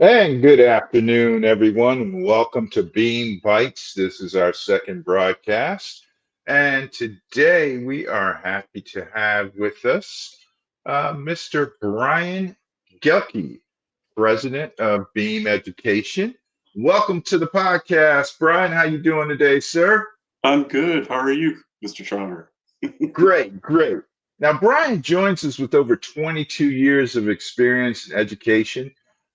And good afternoon, everyone. Welcome to Beam Bites. This is our second broadcast. And today we are happy to have with us Mr. Bryan Gelbke, President of Beam Education. Welcome to the podcast, Brian. How you doing today, sir? I'm good. How are you, Mr. Trotter? Great, great. Now, Brian joins us with over 22 years of experience in education.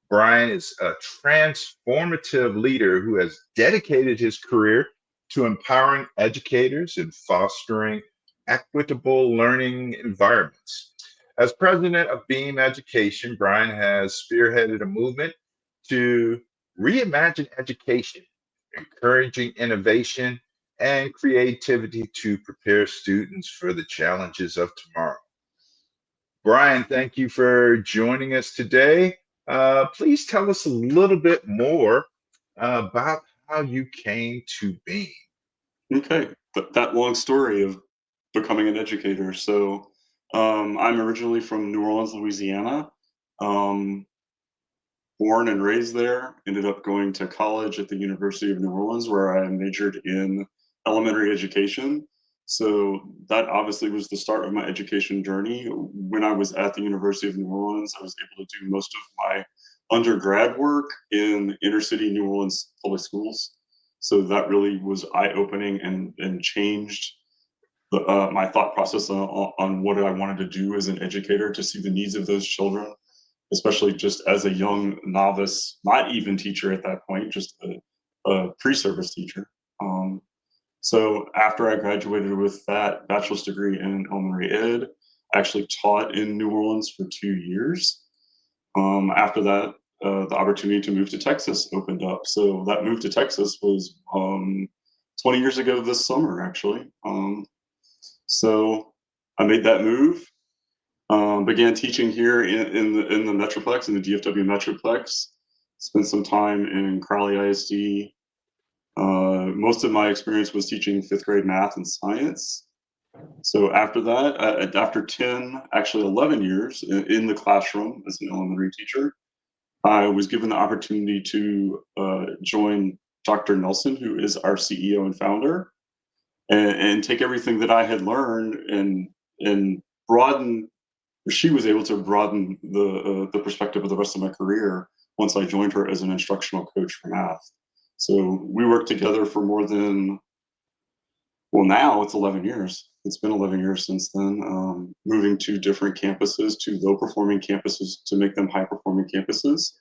Brian is a transformative leader who has dedicated his career to empowering educators and fostering equitable learning environments. As president of Beam Education, Brian has spearheaded a movement to reimagine education, encouraging innovation and creativity to prepare students for the challenges of tomorrow. Brian, thank you for joining us today. Please tell us a little bit more about how you came to be. Okay, that long story of becoming an educator. I'm originally from New Orleans, Louisiana. Um, Born and raised there. Ended up going to college at the University of New Orleans, where I majored in elementary education. So that obviously was the start of my education journey. When I was at the University of New Orleans, I was able to do most of my undergrad work in inner city New Orleans public schools. So that really was eye-opening and changed my thought process on what I wanted to do as an educator, to see the needs of those children, especially just as a young novice, not even teacher at that point, just a pre-service teacher. So after I graduated with that bachelor's degree in elementary ed, I actually taught in New Orleans for 2 years. After that, the opportunity to move to Texas opened up. So that move to Texas was 20 years ago this summer, actually. So I made that move. Began teaching here in the Metroplex, in the DFW Metroplex. Spent some time in Crowley ISD. Most of my experience was teaching fifth grade math and science. So after that, after 10, actually 11 years in the classroom as an elementary teacher, I was given the opportunity to join Dr. Nelson, who is our CEO and founder, and take everything that I had learned and broaden. She was able to broaden the perspective of the rest of my career once I joined her as an instructional coach for math. So we worked together for more than, well, now it's 11 years. It's been 11 years since then, moving to different campuses, to low performing campuses to make them high performing campuses.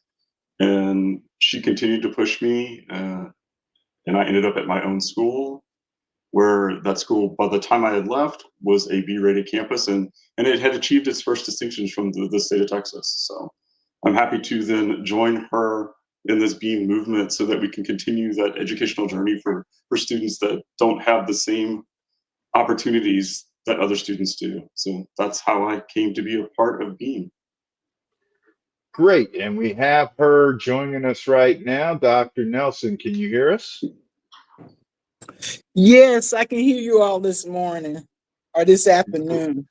And she continued to push me, and I ended up at my own school, where that school, by the time I had left, was a B-rated campus, and it had achieved its first distinctions from the state of Texas. So I'm happy to then join her in this B.E.A.M movement, so that we can continue that educational journey for students that don't have the same opportunities that other students do. So that's how I came to be a part of B.E.A.M. Great. And we have her joining us right now. Dr. Nelson, can you hear us? Yes, I can hear you all this morning or this afternoon.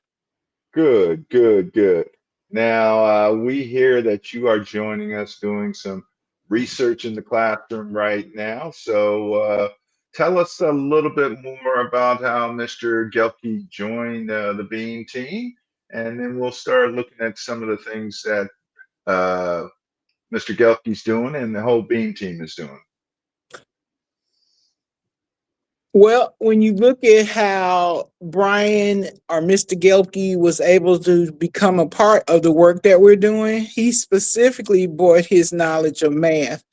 Good, good, good. Now, we hear that you are joining us doing some research in the classroom right now. So, tell us a little bit more about how Mr. Gelke joined the Beam team, and then we'll start looking at some of the things that Mr. Gelke's doing and the whole Beam team is doing. Well, when you look at how Bryan or Mr. Gelbke was able to become a part of the work that we're doing, he specifically brought his knowledge of math.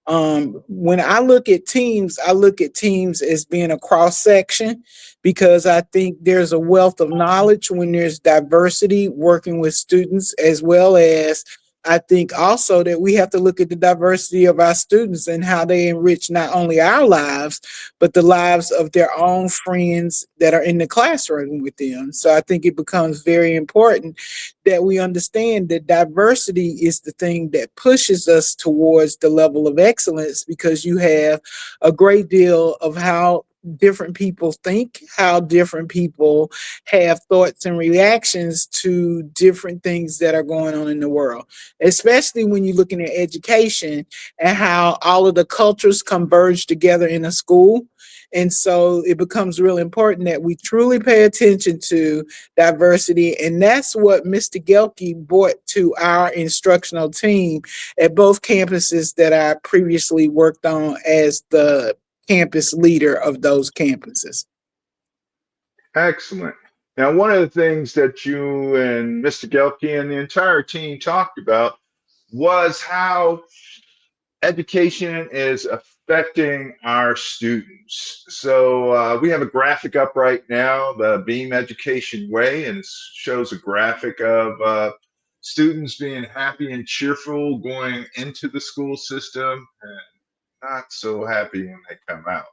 When I look at teams, I look at teams as being a cross section, because I think there's a wealth of knowledge when there's diversity working with students, as well as I think also that we have to look at the diversity of our students and how they enrich not only our lives, but the lives of their own friends that are in the classroom with them. So I think it becomes very important that we understand that diversity is the thing that pushes us towards the level of excellence, because you have a great deal of how different people think, how different people have thoughts and reactions to different things that are going on in the world, especially when you're looking at education and how all of the cultures converge together in a school. And so it becomes real important that we truly pay attention to diversity. And that's what Mr. Gelke brought to our instructional team at both campuses that I previously worked on as the campus leader of those campuses. Excellent. Now, one of the things that you and Mr. Gelke and the entire team talked about was how education is affecting our students. So we have a graphic up right now, the B.E.A.M Education Way, and it shows a graphic of students being happy and cheerful going into the school system, not so happy when they come out.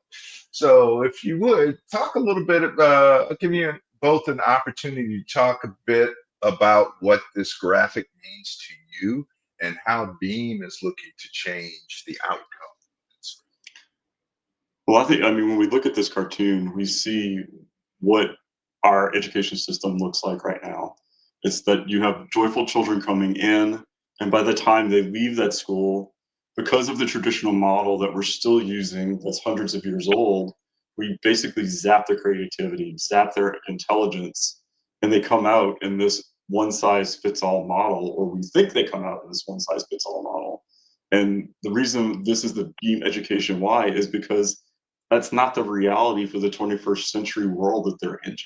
So, if you would talk a little bit, I'll give you both an opportunity to talk a bit about what this graphic means to you and how B.E.A.M is looking to change the outcome. Well, I mean, when we look at this cartoon, we see what our education system looks like right now. It's that you have joyful children coming in, and by the time they leave that school, because of the traditional model that we're still using, that's hundreds of years old, we basically zap their creativity, zap their intelligence, and they come out in this one size fits all model, or we think they come out in this one size fits all model. And the reason this is the B.E.A.M Education Why is because that's not the reality for the 21st century world that they're entering.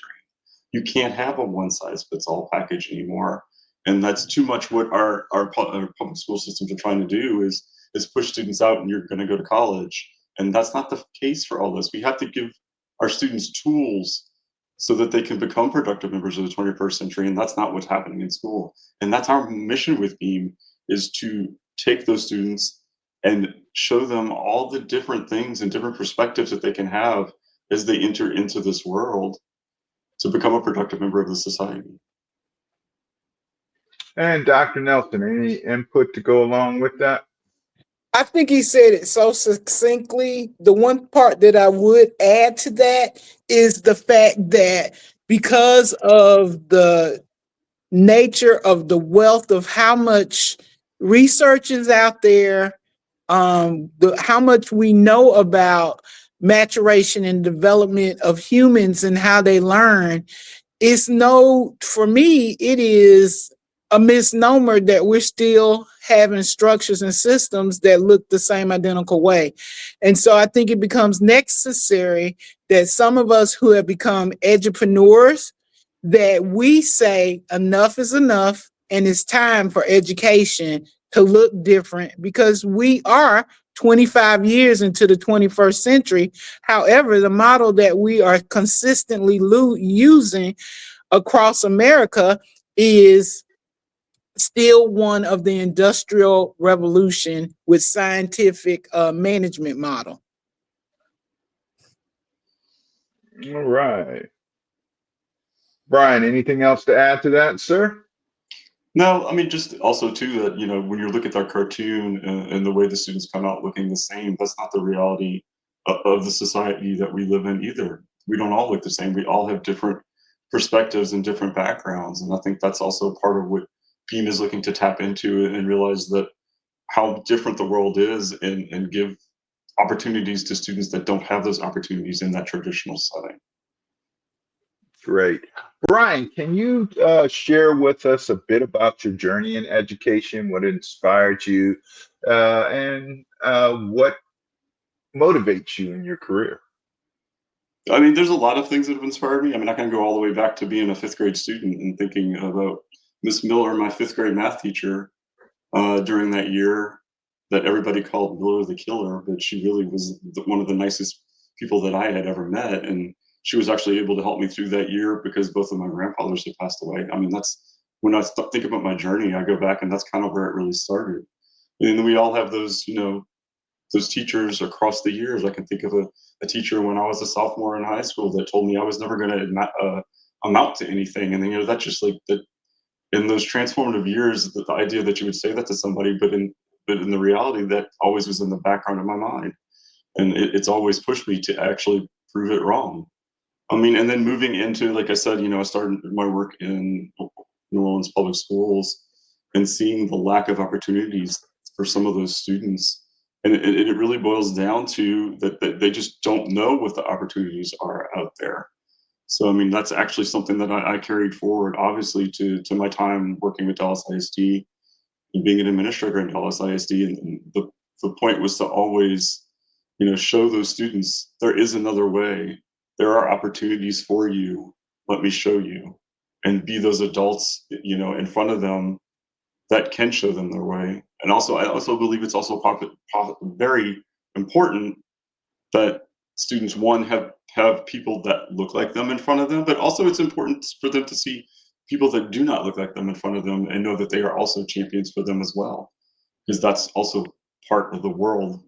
You can't have a one size fits all package anymore. And that's too much what our public school systems are trying to do is push students out and you're going to go to college. And that's not the case for all this. We have to give our students tools so that they can become productive members of the 21st century. And that's not what's happening in school. And that's our mission with B.E.A.M is to take those students and show them all the different things and different perspectives that they can have as they enter into this world to become a productive member of the society. And Dr. Nelson, any input to go along with that? I think he said it so succinctly. The one part that I would add to that is the fact that because of the nature of the wealth of how much research is out there, how much we know about maturation and development of humans and how they learn, for me, it is a misnomer that we're still having structures and systems that look the same identical way. And so I think it becomes necessary that some of us who have become edupreneurs, that we say enough is enough and it's time for education to look different, because we are 25 years into the 21st century. However, the model that we are consistently using across America is still one of the industrial revolution with scientific management model. All right. Bryan, anything else to add to that, sir? No, I mean, just also too that, when you look at our cartoon and the way the students come out looking the same, that's not the reality of the society that we live in either. We don't all look the same. We all have different perspectives and different backgrounds. And I think that's also part of what B.E.A.M is looking to tap into and realize that how different the world is and give opportunities to students that don't have those opportunities in that traditional setting. Great. Bryan, can you share with us a bit about your journey in education, what inspired you, and what motivates you in your career? I mean, there's a lot of things that have inspired me. I mean, I can go all the way back to being a fifth grade student and thinking about Miss Miller, my fifth grade math teacher, during that year that everybody called Miller the Killer, but she really was one of the nicest people that I had ever met. And she was actually able to help me through that year because both of my grandfathers had passed away. I mean, that's when I think about my journey, I go back and that's kind of where it really started. And then we all have those, those teachers across the years. I can think of a teacher when I was a sophomore in high school that told me I was never going to amount to anything. And then, that's just like that in those transformative years, the idea that you would say that to somebody, but in the reality that always was in the background of my mind. And it's always pushed me to actually prove it wrong. I mean, and then moving into, like I said, I started my work in New Orleans public schools and seeing the lack of opportunities for some of those students. And it really boils down to that they just don't know what the opportunities are out there. So, I mean, that's actually something that I carried forward, obviously, to my time working with Dallas ISD and being an administrator in Dallas ISD. And the point was to always, show those students there is another way. There are opportunities for you. Let me show you, and be those adults, in front of them that can show them their way. And also, I also believe it's also very important that students, one, have people that look like them in front of them, but also it's important for them to see people that do not look like them in front of them and know that they are also champions for them as well, because that's also part of the world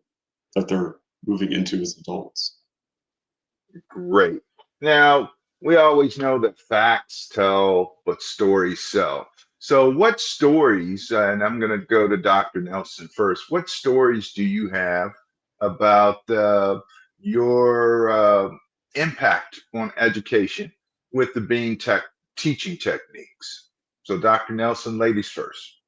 that they're moving into as adults. Great. Now, we always know that facts tell, but stories sell. So, what stories, and I'm going to go to Dr. Nelson first, what stories do you have about your impact on education with the Beam tech teaching techniques? So, Dr. Nelson, ladies first.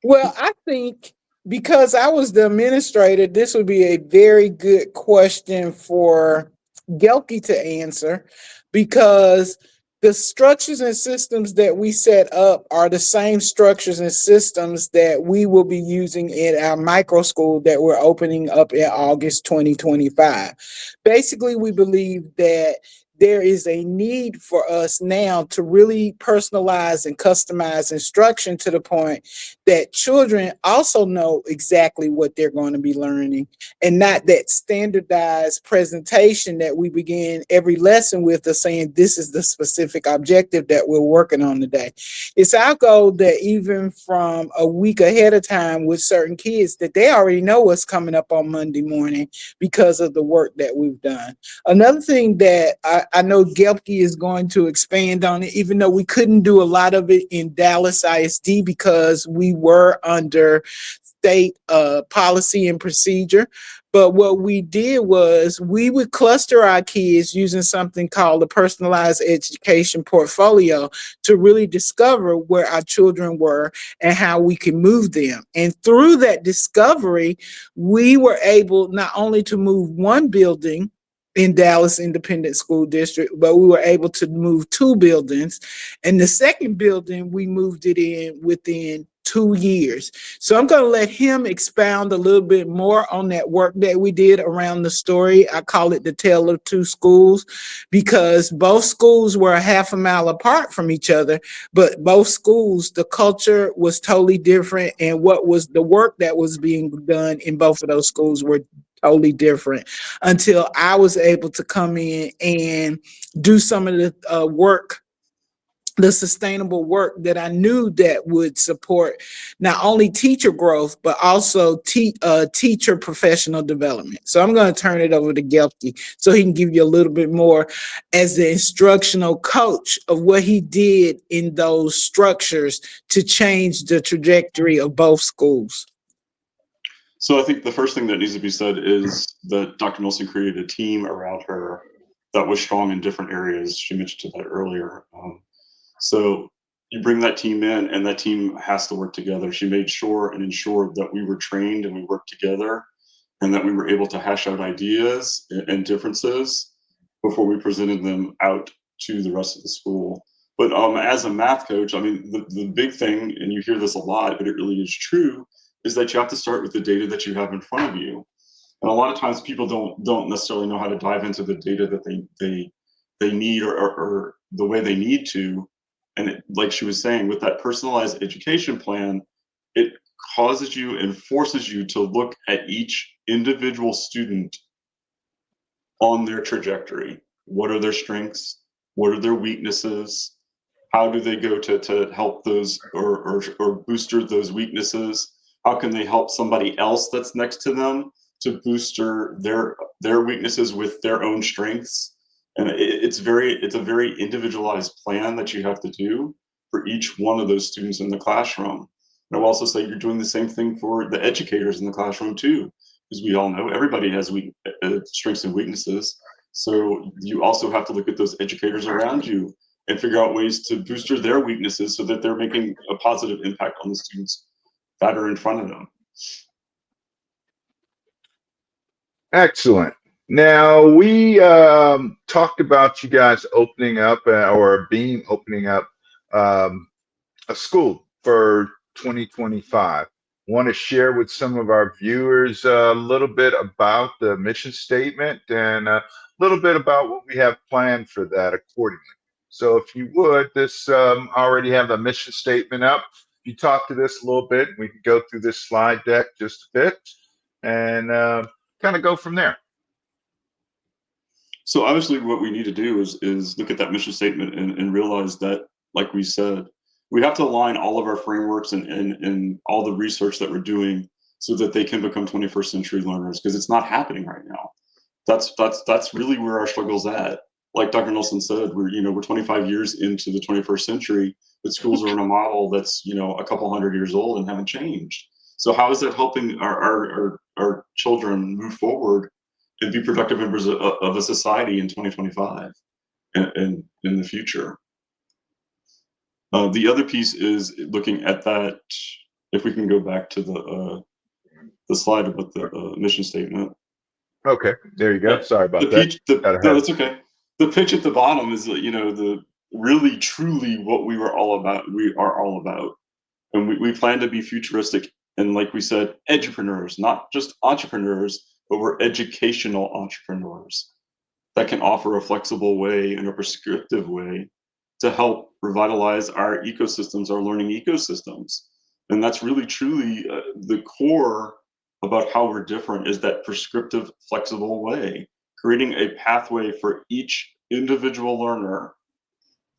Well, I think because I was the administrator, this would be a very good question for Gelke to answer because the structures and systems that we set up are the same structures and systems that we will be using in our micro school that we're opening up in August 2025. Basically, we believe that there is a need for us now to really personalize and customize instruction to the point that children also know exactly what they're going to be learning and not that standardized presentation that we begin every lesson with of saying this is the specific objective that we're working on today. It's our goal that even from a week ahead of time with certain kids that they already know what's coming up on Monday morning because of the work that we've done. Another thing that I know Gelbke is going to expand on it, even though we couldn't do a lot of it in Dallas ISD because we were under state policy and procedure. But what we did was we would cluster our kids using something called a personalized education portfolio to really discover where our children were and how we can move them. And through that discovery, we were able not only to move one building in Dallas Independent School District, but we were able to move two buildings. And the second building, we moved it in within 2 years. So I'm going to let him expound a little bit more on that work that we did around the story. I call it the Tale of Two Schools because both schools were a half a mile apart from each other, but both schools, the culture was totally different. And what was the work that was being done in both of those schools were totally different until I was able to come in and do some of the work, the sustainable work that I knew that would support not only teacher growth, but also teacher professional development. So I'm going to turn it over to Gelbke so he can give you a little bit more as the instructional coach of what he did in those structures to change the trajectory of both schools. So I think the first thing that needs to be said is that Dr. Nelson created a team around her that was strong in different areas. She mentioned that earlier. So you bring that team in, and that team has to work together. She made sure and ensured that we were trained and we worked together, and that we were able to hash out ideas and differences before we presented them out to the rest of the school. But as a math coach, I mean, the big thing, and you hear this a lot, but it really is true, is that you have to start with the data that you have in front of you. And a lot of times people don't necessarily know how to dive into the data that they need or the way they need to. And like she was saying, with that personalized education plan, it causes you and forces you to look at each individual student on their trajectory. What are their strengths? What are their weaknesses? How do they go to help those or booster those weaknesses? How can they help somebody else that's next to them to booster their weaknesses with their own strengths? And it's a very individualized plan that you have to do for each one of those students in the classroom. And I'll also say you're doing the same thing for the educators in the classroom too, as we all know, everybody has strengths and weaknesses. So you also have to look at those educators around you and figure out ways to booster their weaknesses so that they're making a positive impact on the students that are in front of them. Excellent. Now we talked about you guys opening up or B.E.A.M opening up um, a school for 2025. Want to share with some of our viewers a little bit about the mission statement and a little bit about what we have planned for that accordingly. So if you would, this already have the mission statement up. If you talk to this a little bit, we can go through this slide deck just a bit and kind of go from there. So obviously what we need to do is look at that mission statement and realize that, like we said, we have to align all of our frameworks and all the research that we're doing so that they can become 21st century learners, because it's not happening right now. That's really where our struggle's at. Like Dr. Nelson said, we're 25 years into the 21st century, but schools are in a model that's a couple hundred years old and haven't changed. So how is that helping our children move forward and be productive members of a society in 2025 and in the future? The other piece is looking at that. If we can go back to the slide about the mission statement. Okay, there you go. Sorry about The that. pitch, no, that's okay. The pitch at the bottom is the really truly what we are all about, and we plan to be futuristic and, like we said, edupreneurs, not just entrepreneurs, but we're educational entrepreneurs that can offer a flexible way and a prescriptive way to help revitalize our ecosystems, our learning ecosystems. And that's really truly the core about how we're different, is that prescriptive, flexible way, creating a pathway for each individual learner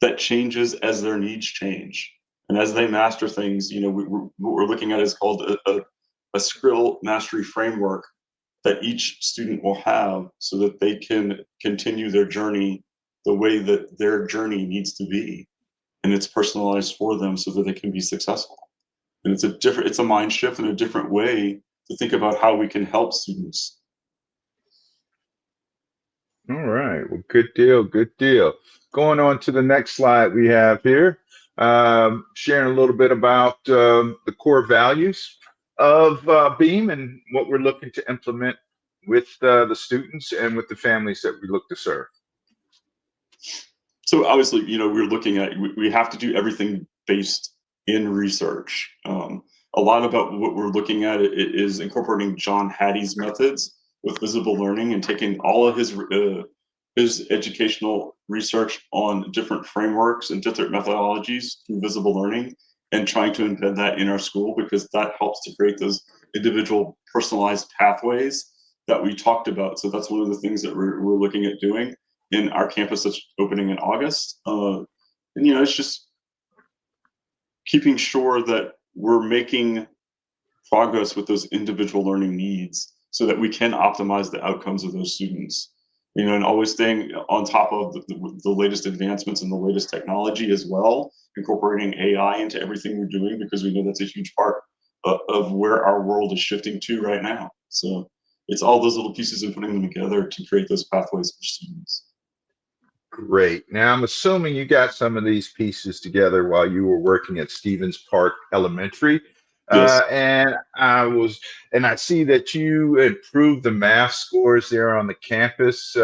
that changes as their needs change. And as they master things, what we're looking at is called a skill mastery framework that each student will have so that they can continue their journey the way that their journey needs to be. And it's personalized for them so that they can be successful. And it's a mind shift and a different way to think about how we can help students. All right. Well, good deal. Good deal. Going on to the next slide we have here, sharing a little bit about the core values of B.E.A.M and what we're looking to implement with the students and with the families that we look to serve. So obviously, we're looking at, we have to do everything based in research. A lot about what we're looking at is incorporating John Hattie's methods with visible learning and taking all of his educational research on different frameworks and different methodologies through visible learning and trying to embed that in our school, because that helps to create those individual personalized pathways that we talked about. So that's one of the things that we're looking at doing in our campus that's opening in August. And it's just keeping sure that we're making progress with those individual learning needs so that we can optimize the outcomes of those students. And always staying on top of the latest advancements and the latest technology as well, incorporating AI into everything we're doing, because we know that's a huge part of where our world is shifting to right now. So it's all those little pieces and putting them together to create those pathways for students. Great. Now, I'm assuming you got some of these pieces together while you were working at Stevens Park Elementary. Yes. And I see that you improved the math scores there on the campus,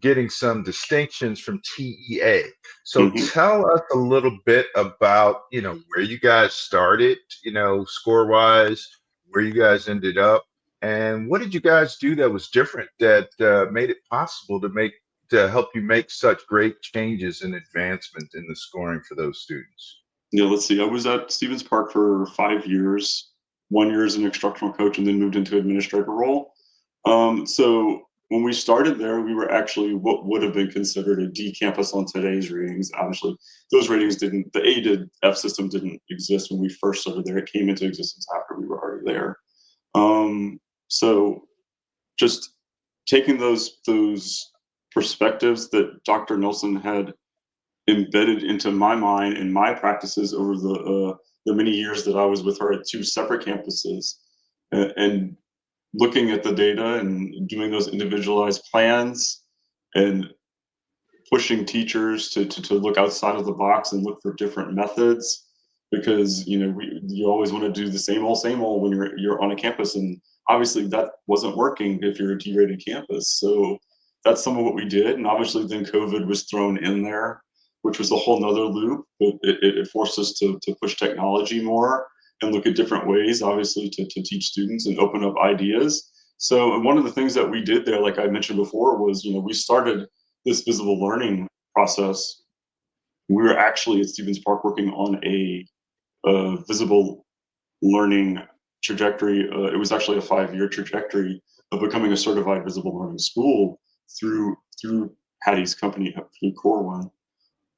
getting some distinctions from TEA. So Mm-hmm. tell us a little bit about, where you guys started, score wise, where you guys ended up, and what did you guys do that was different that made it possible to help you make such great changes and advancement in the scoring for those students? Yeah, let's see. I was at Stevens Park for 5 years, 1 year as an instructional coach, and then moved into administrator role. So when we started there, we were actually what would have been considered a D campus on today's ratings. Obviously, those ratings didn't, the A to F system didn't exist when we first started there. It came into existence after we were already there. So just taking those perspectives that Dr. Nelson had embedded into my mind and my practices over the many years that I was with her at two separate campuses, and looking at the data and doing those individualized plans and pushing teachers to look outside of the box and look for different methods, because you always want to do the same old when you're on a campus, and obviously that wasn't working if you're a T-rated campus. So that's some of what we did, and obviously then COVID was thrown in there, which was a whole nother loop, but it forced us to push technology more and look at different ways, obviously, to teach students and open up ideas. So one of the things that we did there, like I mentioned before, was we started this visible learning process. We were actually at Stevens Park working on a visible learning trajectory. It was actually a 5-year trajectory of becoming a certified visible learning school through Hattie's company, through Core One.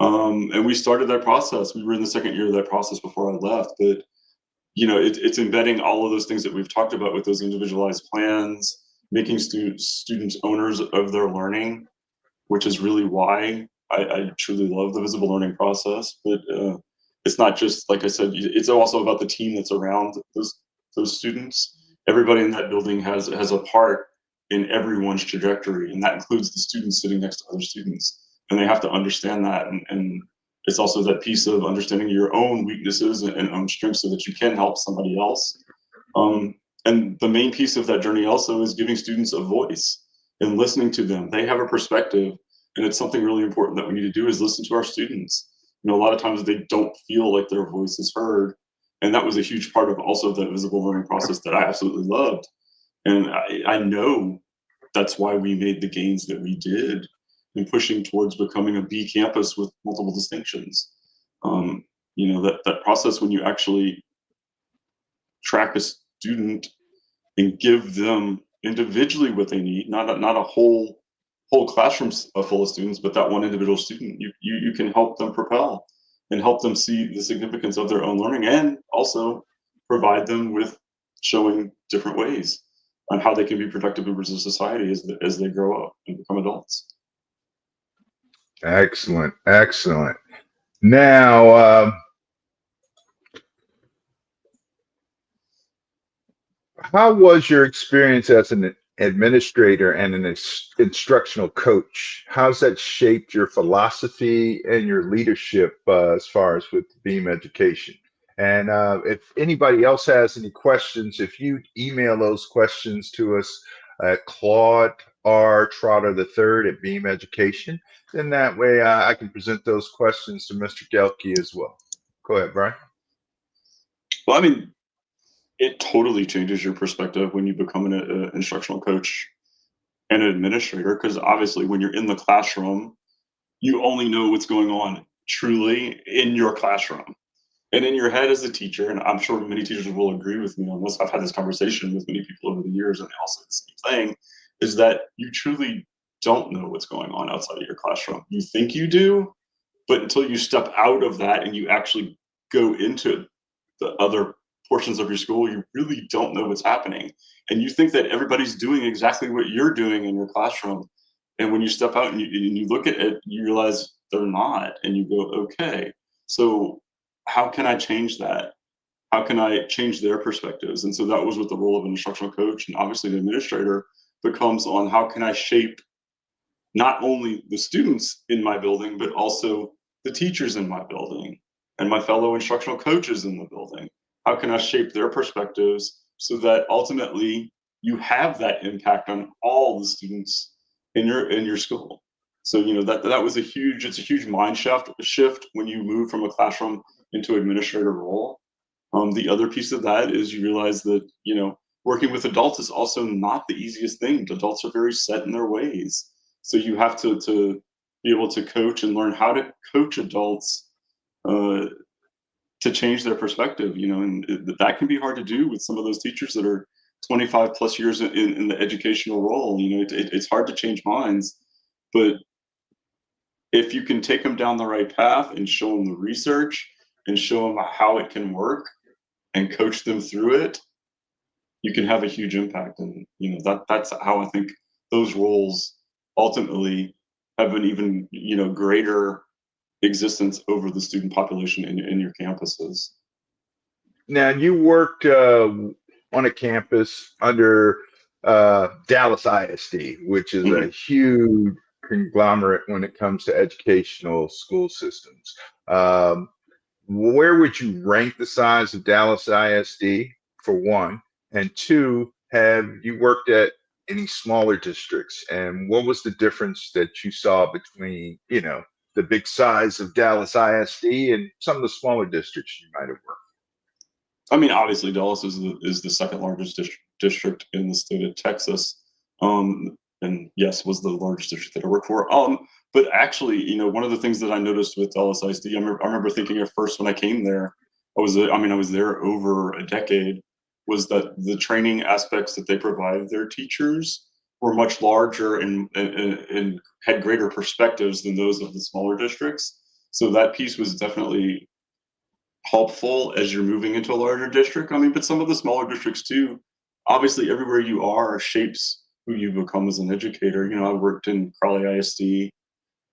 And we started that process. We were in the second year of that process before I left, but it's embedding all of those things that we've talked about with those individualized plans, making students owners of their learning, which is really why I truly love the visible learning process. But it's not just, like I said, it's also about the team that's around those students. Everybody in that building has a part in everyone's trajectory, and that includes the students sitting next to other students. And they have to understand that. And it's also that piece of understanding your own weaknesses and own strengths so that you can help somebody else. And the main piece of that journey also is giving students a voice and listening to them. They have a perspective, and it's something really important that we need to do is listen to our students. A lot of times they don't feel like their voice is heard. And that was a huge part of also the visible learning process that I absolutely loved. And I know that's why we made the gains that we did in pushing towards becoming a B campus with multiple distinctions. That process, when you actually track a student and give them individually what they need, not a whole classroom full of students, but that one individual student, you can help them propel and help them see the significance of their own learning, and also provide them with showing different ways on how they can be productive members of society as they grow up and become adults. Excellent, excellent. Now, how was your experience as an administrator and an instructional coach? How's that shaped your philosophy and your leadership as far as with B.E.A.M education? And if anybody else has any questions, if you email those questions to us at Claude R. Trotter III at B.E.A.M Education, then that way I can present those questions to Mr. Gelbke as well. Go ahead, Bryan. Well, I mean, it totally changes your perspective when you become an instructional coach and an administrator, because obviously when you're in the classroom, you only know what's going on truly in your classroom. And in your head as a teacher, and I'm sure many teachers will agree with me on this, I've had this conversation with many people over the years, and they all say the same thing, is that you truly don't know what's going on outside of your classroom. You think you do, but until you step out of that and you actually go into the other portions of your school, you really don't know what's happening. And you think that everybody's doing exactly what you're doing in your classroom. And when you step out and you look at it, you realize they're not. And you go, okay, so how can I change that? How can I change their perspectives? And so that was what the role of an instructional coach and obviously the administrator becomes, on how can I shape not only the students in my building, but also the teachers in my building and my fellow instructional coaches in the building. How can I shape their perspectives so that ultimately you have that impact on all the students in your school? So that was it's a huge mind shift when you move from a classroom into administrator role. The other piece of that is you realize that working with adults is also not the easiest thing. Adults are very set in their ways, so you have to be able to coach and learn how to coach adults to change their perspective. And that can be hard to do with some of those teachers that are 25 plus years in the educational role. It's hard to change minds, but if you can take them down the right path and show them the research and show them how it can work and coach them through it, you can have a huge impact. And that's how I think those roles ultimately have an even greater existence over the student population in your campuses. Now, you worked on a campus under Dallas ISD, which is a Hmm. huge conglomerate when it comes to educational school systems. Um, where would you rank the size of Dallas ISD for one? And two, have you worked at any smaller districts? And what was the difference that you saw between, the big size of Dallas ISD and some of the smaller districts you might have worked? I mean, obviously, Dallas is the second largest district in the state of Texas, and yes, was the largest district that I worked for. But actually, one of the things that I noticed with Dallas ISD, I remember thinking at first when I came there, I was there over a decade, was that the training aspects that they provide their teachers were much larger and had greater perspectives than those of the smaller districts. So that piece was definitely helpful as you're moving into a larger district. I mean, but some of the smaller districts too, obviously everywhere you are shapes who you become as an educator. I worked in Crowley ISD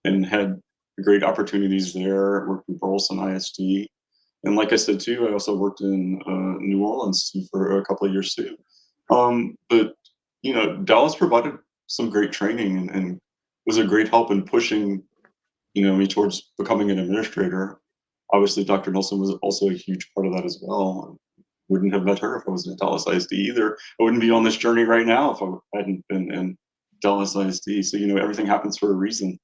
and had great opportunities there, worked in Burleson ISD. And like I said too, I also worked in New Orleans for a couple of years too. But Dallas provided some great training and was a great help in pushing me towards becoming an administrator. Obviously, Dr. Nelson was also a huge part of that as well. Wouldn't have met her if I wasn't at Dallas ISD either. I wouldn't be on this journey right now if I hadn't been in Dallas ISD. So, everything happens for a reason.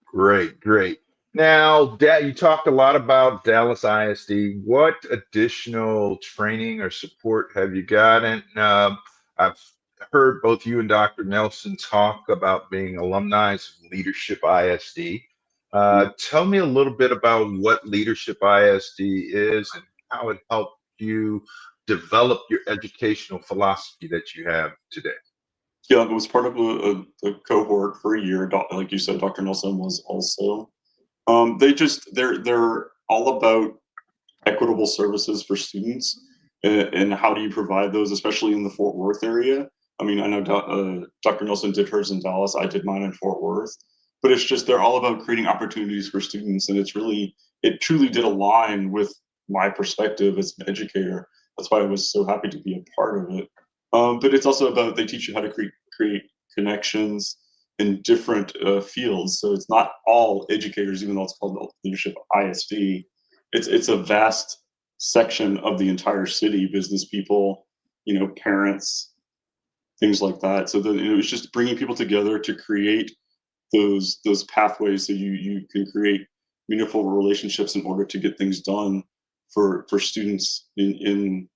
Great, great. Now, you talked a lot about Dallas ISD. What additional training or support have you gotten? I've heard both you and Dr. Nelson talk about being alumni of Leadership ISD. Mhm. Tell me a little bit about what Leadership ISD is and how it helped you develop your educational philosophy that you have today. Yeah, it was part of a cohort for a year. Like you said, Dr. Nelson was also. They're all about equitable services for students, and how do you provide those, especially in the Fort Worth area. I mean, I know Dr. Nelson did hers in Dallas. I did mine in Fort Worth. But it's just they're all about creating opportunities for students, and it truly did align with my perspective as an educator. That's why I was so happy to be a part of it. But it's also about they teach you how to create connections in different fields. So it's not all educators, even though it's called Leadership ISD. It's a vast section of the entire city, business people, parents, things like that. So it was just bringing people together to create those pathways so you can create meaningful relationships in order to get things done for students in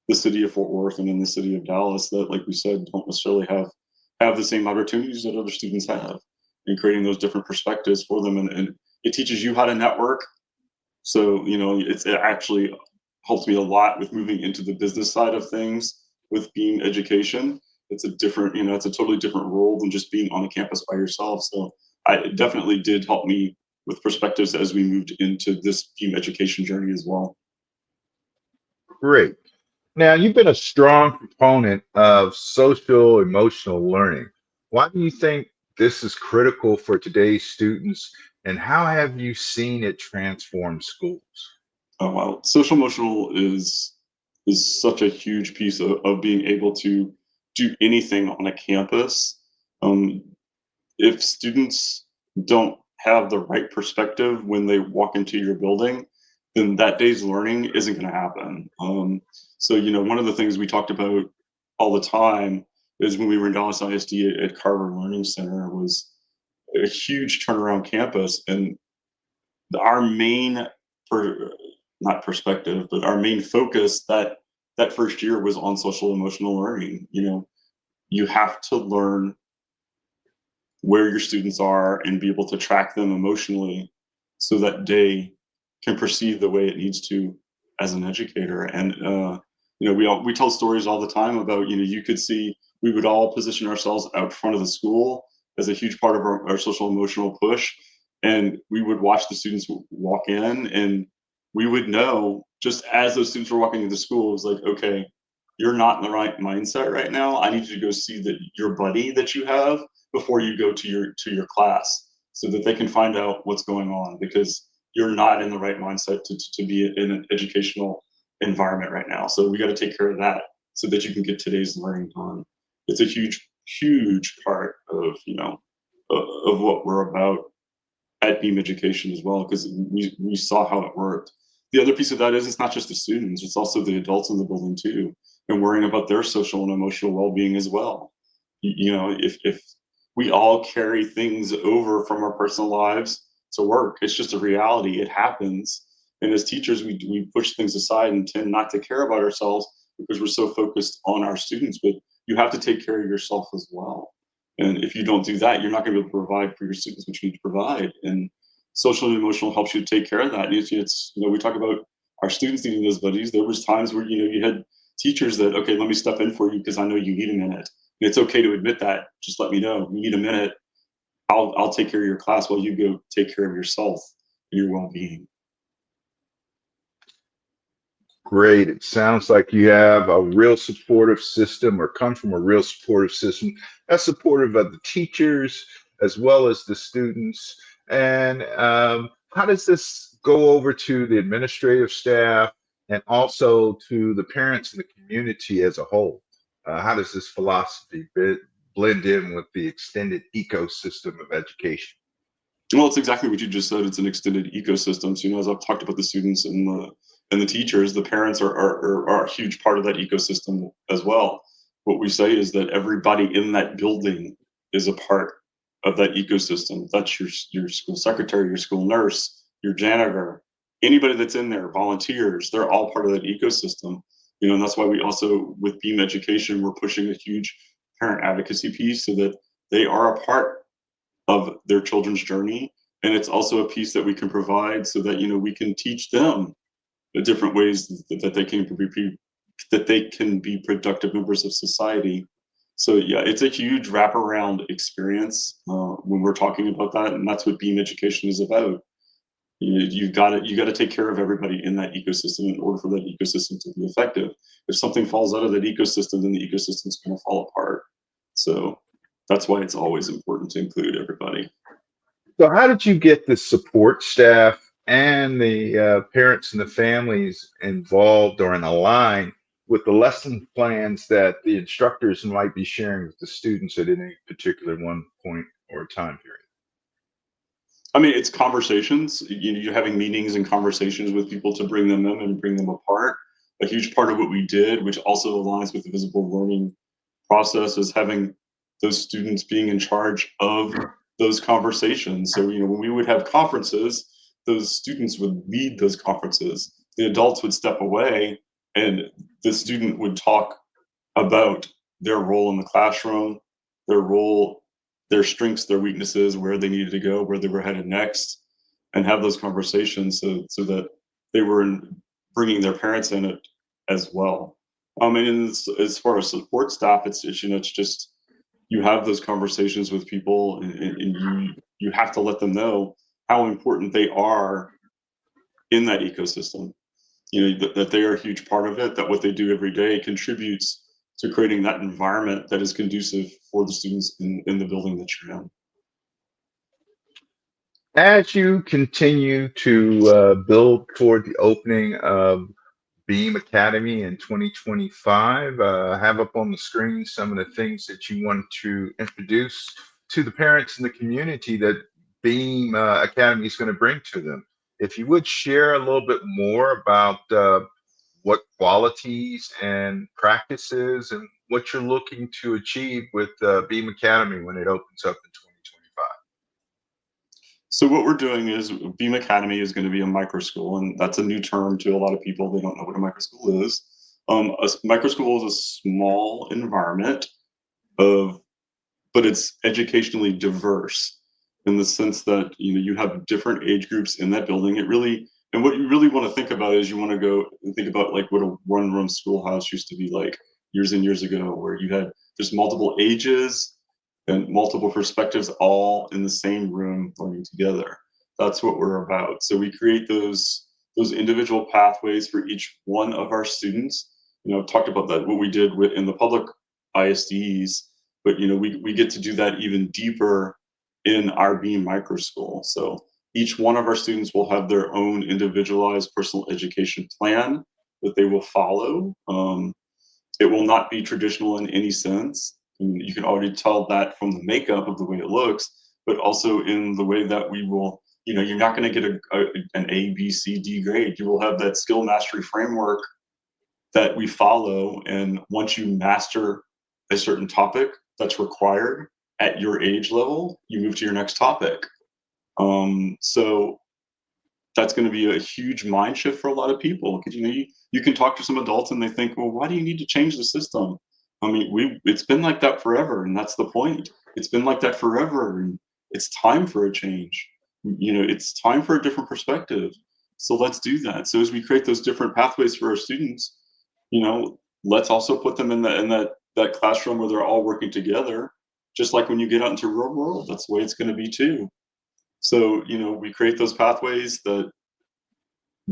the city of Fort Worth and in the city of Dallas that, like we said, don't necessarily have the same opportunities that other students have, and creating those different perspectives for them. And it teaches you how to network. So, it actually helps me a lot with moving into the business side of things with B.E.A.M education. It's a different, it's a totally different role than just being on a campus by yourself. So it definitely did help me with perspectives as we moved into this B.E.A.M education journey as well. Great. Now, you've been a strong proponent of social emotional learning. Why do you think this is critical for today's students, and how have you seen it transform schools? Oh wow, social emotional is such a huge piece of being able to do anything on a campus. Um, if students don't have the right perspective when they walk into your building, then that day's learning isn't going to happen. So, one of the things we talked about all the time is when we were in Dallas ISD at Carver Learning Center was a huge turnaround campus, and our main per, not perspective, but our main focus that first year was on social emotional learning. You have to learn where your students are and be able to track them emotionally so that they can perceive the way it needs to as an educator. And we tell stories all the time about, you could see we would all position ourselves out front of the school as a huge part of our social emotional push, and we would watch the students walk in, and we would know just as those students were walking into school, it was like, okay, you're not in the right mindset right now. I need you to go see your buddy that you have before you go to your class, so that they can find out what's going on, because you're not in the right mindset to be in an educational environment right now. So we got to take care of that. so that you can get today's learning done. It's a huge part of, of what we're about at B.E.A.M Education as well, because we saw how it worked. The other piece of that is it's not just the students, it's also the adults in the building too, and worrying about their social and emotional well-being as well. If we all carry things over from our personal lives to work, it's just a reality. It happens. And as teachers, we push things aside and tend not to care about ourselves because we're so focused on our students. But you have to take care of yourself as well. And if you don't do that, you're not going to be able to provide for your students what you need to provide. And social and emotional helps you take care of that. It's we talk about our students needing those buddies. There was times where you had teachers that, okay, let me step in for you because I know you need a minute. And it's okay to admit that. Just let me know you need a minute. I'll take care of your class while you go take care of yourself and your well-being. Great. It sounds like you have a real supportive system or come from a real supportive system that's supportive of the teachers as well as the students. And how does this go over to the administrative staff and also to the parents and the community as a whole? How does this philosophy blend in with the extended ecosystem of education? Well, it's exactly what you just said. It's an extended ecosystem. So, as I've talked about the students and the teachers, the parents are a huge part of that ecosystem as well. What we say is that everybody in that building is a part of that ecosystem. That's your school secretary, your school nurse, your janitor, anybody that's in there, volunteers. They're all part of that ecosystem. And that's why we also, with B.E.A.M Education, we're pushing a huge parent advocacy piece so that they are a part of their children's journey. And it's also a piece that we can provide so that we can teach them the different ways that they can be productive members of society. So yeah, it's a huge wraparound experience when we're talking about that, and that's what B.E.A.M Education is about. You got to take care of everybody in that ecosystem in order for that ecosystem to be effective. If something falls out of that ecosystem, then the ecosystem's going to fall apart. So that's why it's always important to include everybody. So, how did you get the support staff and the parents and the families involved or in a line with the lesson plans that the instructors might be sharing with the students at any particular one point or time period? I mean, it's conversations. You're having meetings and conversations with people to bring them in and bring them apart. A huge part of what we did, which also aligns with the visible learning process, is having those students being in charge of those conversations. So, when we would have conferences, those students would lead those conferences. The adults would step away, and the student would talk about their role in the classroom, their role, their strengths, their weaknesses, where they needed to go, where they were headed next, and have those conversations so that they were bringing their parents in it as well. And as far as support staff, it's just you have those conversations with people, and you have to let them know how important they are in that ecosystem. That they are a huge part of it, that what they do every day contributes to creating that environment that is conducive for the students in the building that you're in. As you continue to build toward the opening of B.E.A.M Academy in 2025, have up on the screen some of the things that you want to introduce to the parents in the community that B.E.A.M Academy is going to bring to them. If you would share a little bit more about what qualities and practices and what you're looking to achieve with B.E.A.M Academy when it opens up in 2025. So what we're doing is B.E.A.M Academy is going to be a micro school, and that's a new term to a lot of people. They don't know what a micro school is. A micro school is a small environment of, but it's educationally diverse in the sense that you have different age groups in that building. And what you really want to think about is you want to go and think about like what a one-room schoolhouse used to be like years and years ago, where you had just multiple ages and multiple perspectives all in the same room learning together. That's what we're about. So we create those individual pathways for each one of our students. I've talked about that, what we did in the public ISDs, but we get to do that even deeper in our B.E.A.M micro school. So each one of our students will have their own individualized personal education plan that they will follow. It will not be traditional in any sense. And you can already tell that from the makeup of the way it looks, but also in the way that we will, you're not going to get an A, B, C, D grade. You will have that skill mastery framework that we follow. And once you master a certain topic that's required at your age level, you move to your next topic. So that's going to be a huge mind shift for a lot of people, because you can talk to some adults and they think, well, why do you need to change the system? I mean, it's been like that forever, and that's the point. It's been like that forever, and it's time for a change. It's time for a different perspective. So let's do that. So as we create those different pathways for our students, let's also put them in that classroom where they're all working together. Just like when you get out into real world, that's the way it's going to be too. So, we create those pathways that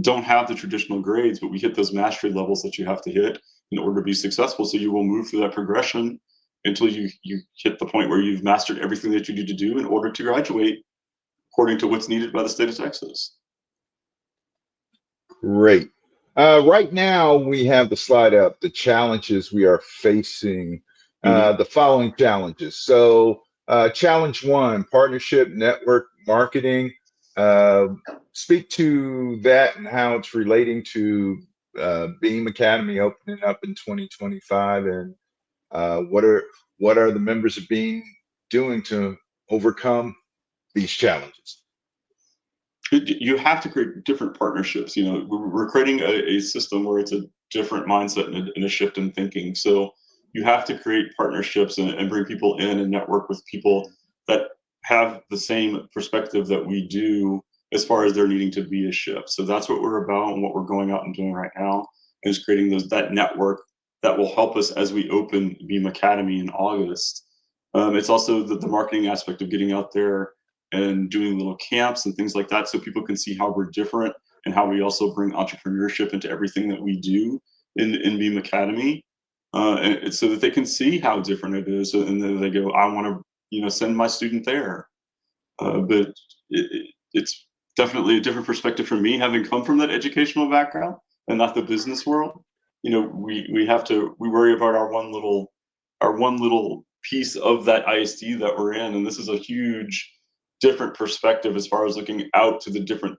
don't have the traditional grades, but we hit those mastery levels that you have to hit in order to be successful. So you will move through that progression until you hit the point where you've mastered everything that you need to do in order to graduate according to what's needed by the state of Texas. Great. Right now, we have the slide up, the challenges we are facing, the following challenges. So, challenge one, partnership network marketing. Speak to that and how it's relating to B.E.A.M Academy opening up in 2025, and what are the members of B.E.A.M doing to overcome these challenges? You have to create different partnerships. We're creating a system where it's a different mindset and a shift in thinking. So you have to create partnerships and bring people in and network with people that have the same perspective that we do as far as there needing to be a shift. So that's what we're about, and what we're going out and doing right now is creating that network that will help us as we open B.E.A.M Academy in August. It's also the marketing aspect of getting out there and doing little camps and things like that, so people can see how we're different and how we also bring entrepreneurship into everything that we do in B.E.A.M Academy, and so that they can see how different it is, and then they go, I want to send my student there. But it's definitely a different perspective for me, having come from that educational background and not the business world. We worry about our one little piece of that ISD that we're in, and this is a huge different perspective as far as looking out to the different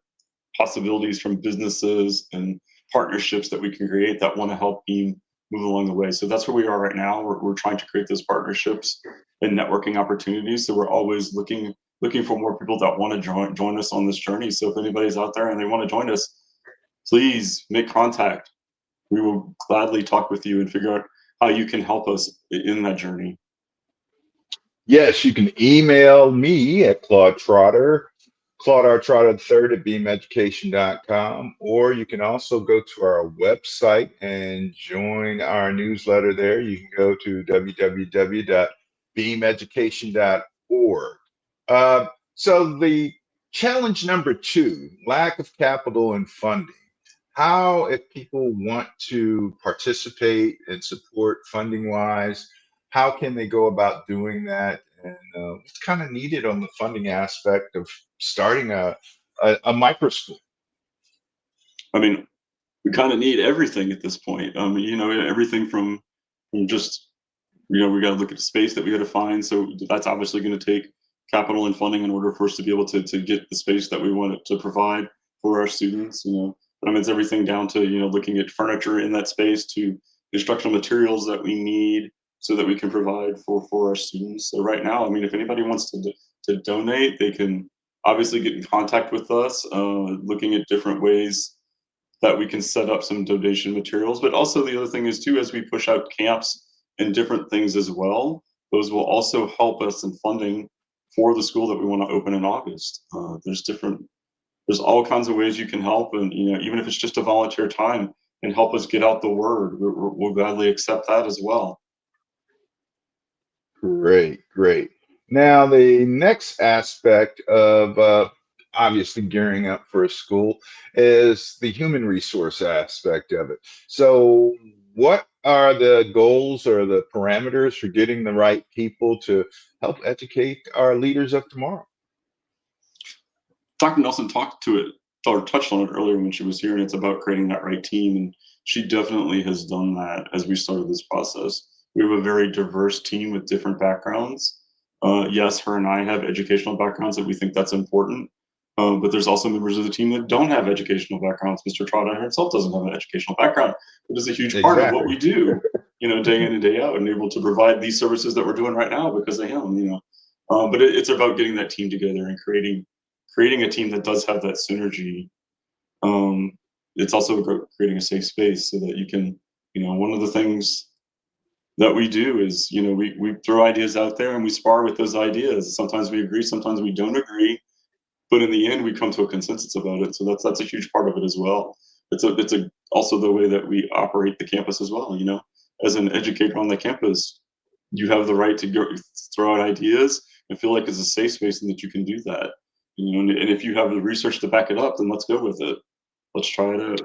possibilities from businesses and partnerships that we can create that want to help B.E.A.M move along the way. So that's where we are right now. We're trying to create those partnerships and networking opportunities. So we're always looking for more people that want to join us on this journey. So if anybody's out there and they want to join us, please make contact. We will gladly talk with you and figure out how you can help us in that journey. Yes, you can email me at Claude R. Trotter III at beameducation.com, or you can also go to our website and join our newsletter there. You can go to www.beameducation.org. So the challenge number two, lack of capital and funding. How, if people want to participate and support funding wise, how can they go about doing that? And what's kind of needed on the funding aspect of starting a micro school? I mean, we kind of need everything at this point. Everything from just, we got to look at the space that we got to find. So that's obviously going to take capital and funding in order for us to be able to get the space that we want to provide for our students. But it's everything down to, looking at furniture in that space to instructional materials that we need so that we can provide for our students. So right now, if anybody wants to donate, they can obviously get in contact with us, looking at different ways that we can set up some donation materials. But also the other thing is too, as we push out camps and different things as well, those will also help us in funding for the school that we want to open in August. There's all kinds of ways you can help, and even if it's just a volunteer time and help us get out the word, we'll gladly accept that as well. Great, great. Now, the next aspect of obviously gearing up for a school is the human resource aspect of it. So, what are the goals or the parameters for getting the right people to help educate our leaders of tomorrow? Dr. Nelson talked to it or touched on it earlier when she was here, and it's about creating that right team. And she definitely has done that as we started this process. We have a very diverse team with different backgrounds. Yes, her and I have educational backgrounds, and we think that's important. But there's also members of the team that don't have educational backgrounds. Mr. Trotter himself doesn't have an educational background, but is a huge part of what Exactly. we do, day in and day out, and able to provide these services that we're doing right now because of him. But it's about getting that team together and creating a team that does have that synergy. um, it's also about creating a safe space so that you can, one of the things that we do is, we throw ideas out there and we spar with those ideas. Sometimes we agree, sometimes we don't agree, but in the end we come to a consensus about it. So that's a huge part of it as well. It's also the way that we operate the campus as well. As an educator on the campus, you have the right to go throw out ideas and feel like it's a safe space and that you can do that. And if you have the research to back it up, then let's go with it. Let's try it out.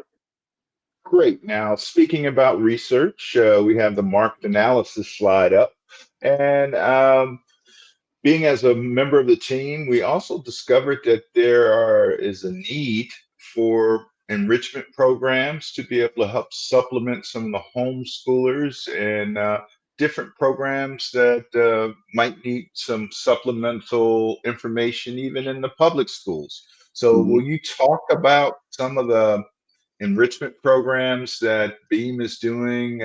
Great. Now, speaking about research, we have the marked analysis slide up. And being as a member of the team, we also discovered that is a need for enrichment programs to be able to help supplement some of the homeschoolers and different programs that might need some supplemental information, even in the public schools. So, will Mhm. you talk about some of the enrichment programs that B.E.A.M is doing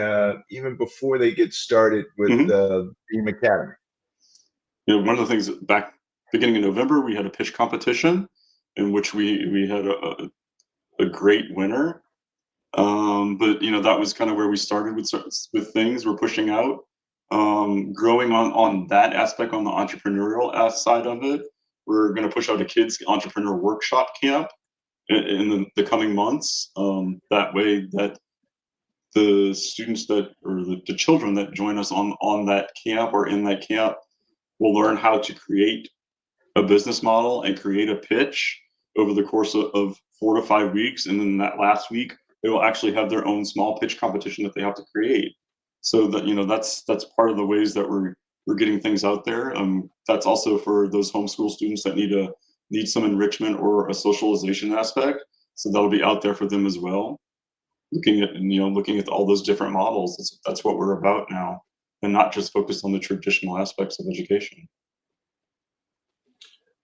even before they get started with Mhm. B.E.A.M Academy? One of the things back beginning in November, we had a pitch competition in which we had a great winner. But that was kind of where we started with things we're pushing out, growing on that aspect on the entrepreneurial side of it. We're going to push out a kids entrepreneur workshop camp in the coming months. That way, that the students that or the children that join us on that camp or in that camp will learn how to create a business model and create a pitch over the course of 4 to 5 weeks. And then that last week, they will actually have their own small pitch competition that they have to create. So that, that's part of the ways that we're getting things out there. That's also for those homeschool students that need some enrichment or a socialization aspect. So that'll be out there for them as well. Looking at all those different models. That's what we're about now, and not just focused on the traditional aspects of education.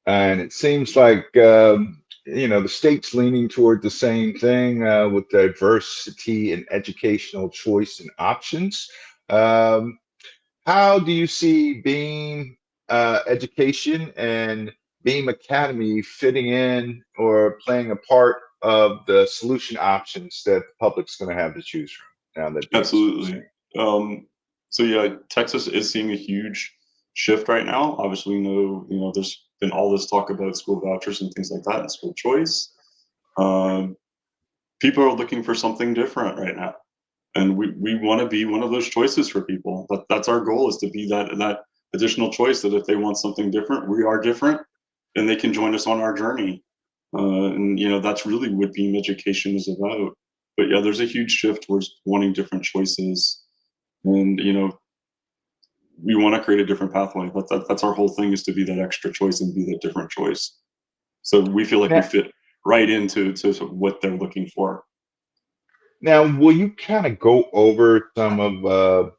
And it seems like the state's leaning toward the same thing with diversity and educational choice and options. Um, how do you see Beam Education and Beam Academy fitting in or playing a part of the solution options that the public's going to have to choose from now that Beam's on the Absolutely. scene? So yeah, Texas is seeing a huge shift right now. Obviously, there's been all this talk about school vouchers and things like that and school choice. Um, People are looking for something different right now, and we want to be one of those choices for people. That's our goal, is to be that additional choice. That if they want something different, we are different, and they can join us on our journey. And that's really what Beam Education is about. But yeah, there's a huge shift towards wanting different choices, and we want to create a different pathway. That's our whole thing, is to be that extra choice and be that different choice. So we feel like we Now, fit right into what they're looking for. now, will you kind of go over some of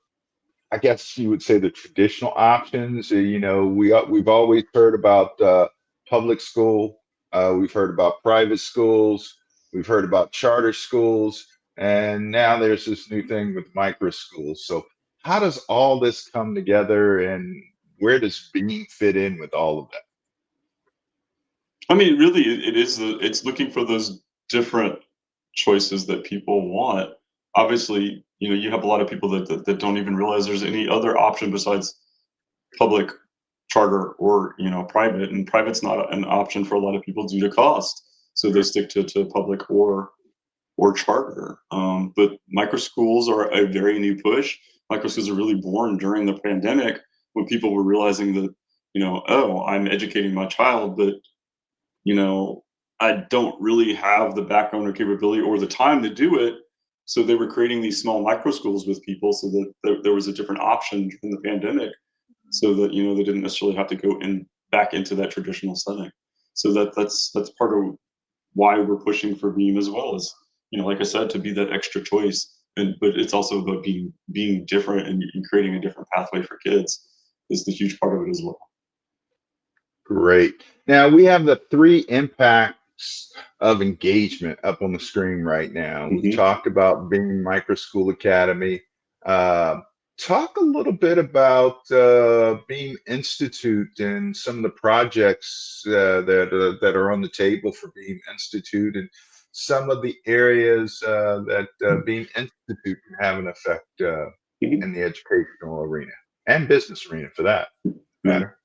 I guess you would say the traditional options. We've always heard about public school. We've heard about private schools. We've heard about charter schools, and now there's this new thing with micro schools. So, how does all this come together, and where does Beam fit in with all of that? I mean, really, it's looking for those different choices that people want. Obviously, you have a lot of people that don't even realize there's any other option besides public, charter, or private. And private's not an option for a lot of people due to cost, so they stick to public or charter. But micro schools are a very new push. Micro schools are really born during the pandemic, when people were realizing that, oh, I'm educating my child, but you know, I don't really have the background or capability or the time to do it. So they were creating these small micro schools with people, so that there was a different option during the pandemic, so that they didn't necessarily have to go in back into that traditional setting. So that's part of why we're pushing for Beam as well, is like I said, to be that extra choice. But it's also about being different and creating a different pathway for kids is the huge part of it as well. Great. Now we have the three impacts of engagement up on the screen right now. We've Hmm. talked about being Micro School Academy. Uh, Talk a little bit about Beam Institute and some of the projects that are on the table for Beam Institute and some of the areas that Beam Institute can have an effect Hmm. in the educational arena and business arena for that Yeah. matter.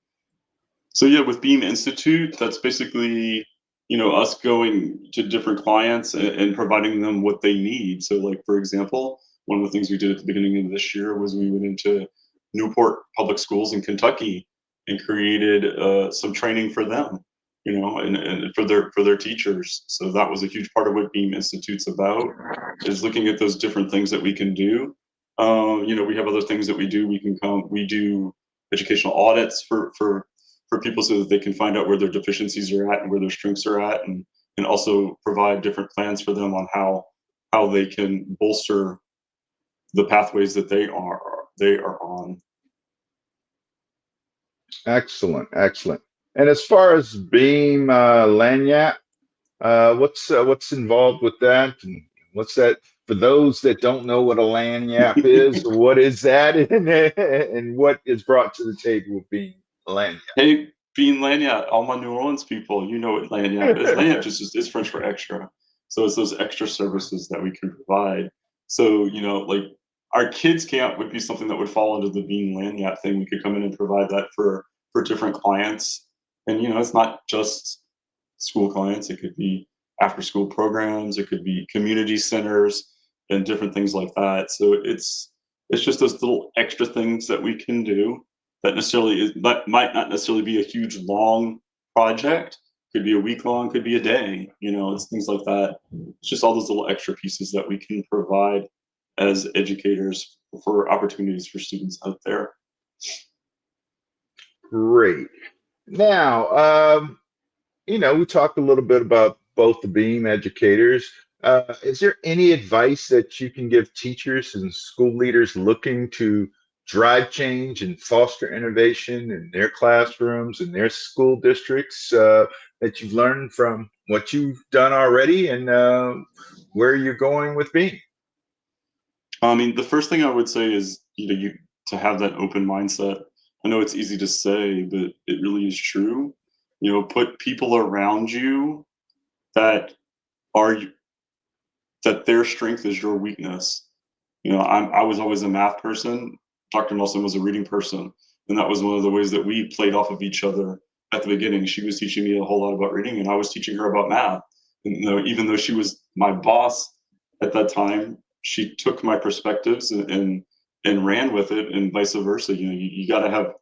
So yeah, with Beam Institute, that's basically us going to different clients and providing them what they need. So like for example, one of the things we did at the beginning of this year was we went into Newport Public Schools in Kentucky and created some training for them, and for their teachers. So that was a huge part of what Beam Institute's about, is looking at those different things that we can do. We have other things that we do. We do educational audits for people so that they can find out where their deficiencies are at and where their strengths are at, and also provide different plans for them on how they can bolster the pathways that they are on. Excellent, excellent. And as far as Beam Lanyap, what's involved with that, and what's that for those that don't know what a Lanyap is? What is that, and what is brought to the table with Beam Lanyap? Hey, being lanyard, all my New Orleans people, you know what lanyard is. Lanyard just is French for extra. So it's those extra services that we can provide. So, like our kids camp would be something that would fall under the being lanyard thing. We could come in and provide that for different clients. And it's not just school clients, it could be after school programs, it could be community centers and different things like that. So it's just those little extra things that we can do that might not necessarily be a huge long project. Could be a week long, could be a day. It's things like that. It's just all those little extra pieces that we can provide as educators for opportunities for students out there. Great. Now, we talked a little bit about both the Beam educators. Is there any advice that you can give teachers and school leaders looking to drive change and foster innovation in their classrooms and their school districts that you've learned from what you've done already and where you're going with Beam? I mean, the first thing I would say is, you to have that open mindset. I know it's easy to say, but it really is true. Put people around you that are that their strength is your weakness. I was always a math person. Dr. Nelson was a reading person, and that was one of the ways that we played off of each other at the beginning. She was teaching me a whole lot about reading, and I was teaching her about math. And even though she was my boss at that time, she took my perspectives and ran with it, and vice versa. You got to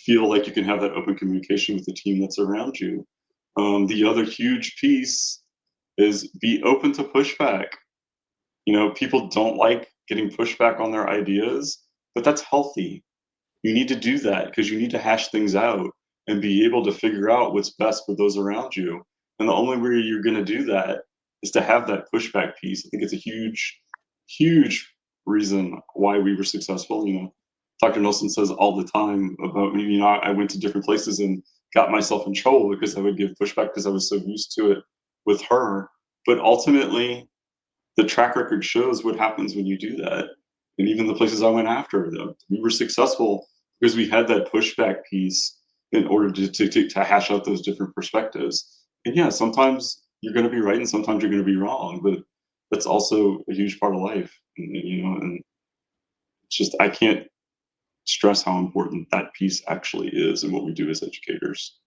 feel like you can have that open communication with the team that's around you. The other huge piece is be open to pushback. People don't like getting pushback on their ideas, but that's healthy. You need to do that because you need to hash things out and be able to figure out what's best for those around you. And the only way you're going to do that is to have that pushback piece. I think it's a huge, huge reason why we were successful. Dr. Nelson says all the time about me, I went to different places and got myself in trouble because I would give pushback because I was so used to it with her. But ultimately, the track record shows what happens when you do that. And even the places I went after, we were successful because we had that pushback piece in order to hash out those different perspectives. And yeah, sometimes you're going to be right and sometimes you're going to be wrong, but that's also a huge part of life. And it's just, I can't stress how important that piece actually is in what we do as educators.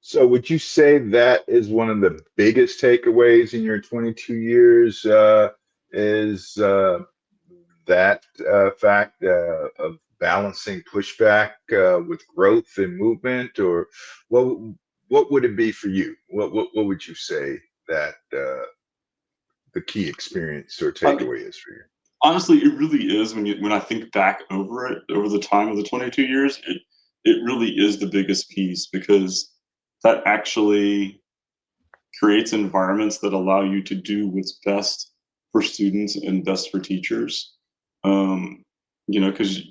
So, would you say that is one of the biggest takeaways in your 22 years? Is that fact of balancing pushback with growth and movement, or what? What would it be for you? What would you say that the key experience or I mean, takeaway is for you? honestly, it really is when I think back over it, over the time of the 22 years, it really is the biggest piece because that actually creates environments that allow you to do what's best for students and best for teachers. You know, because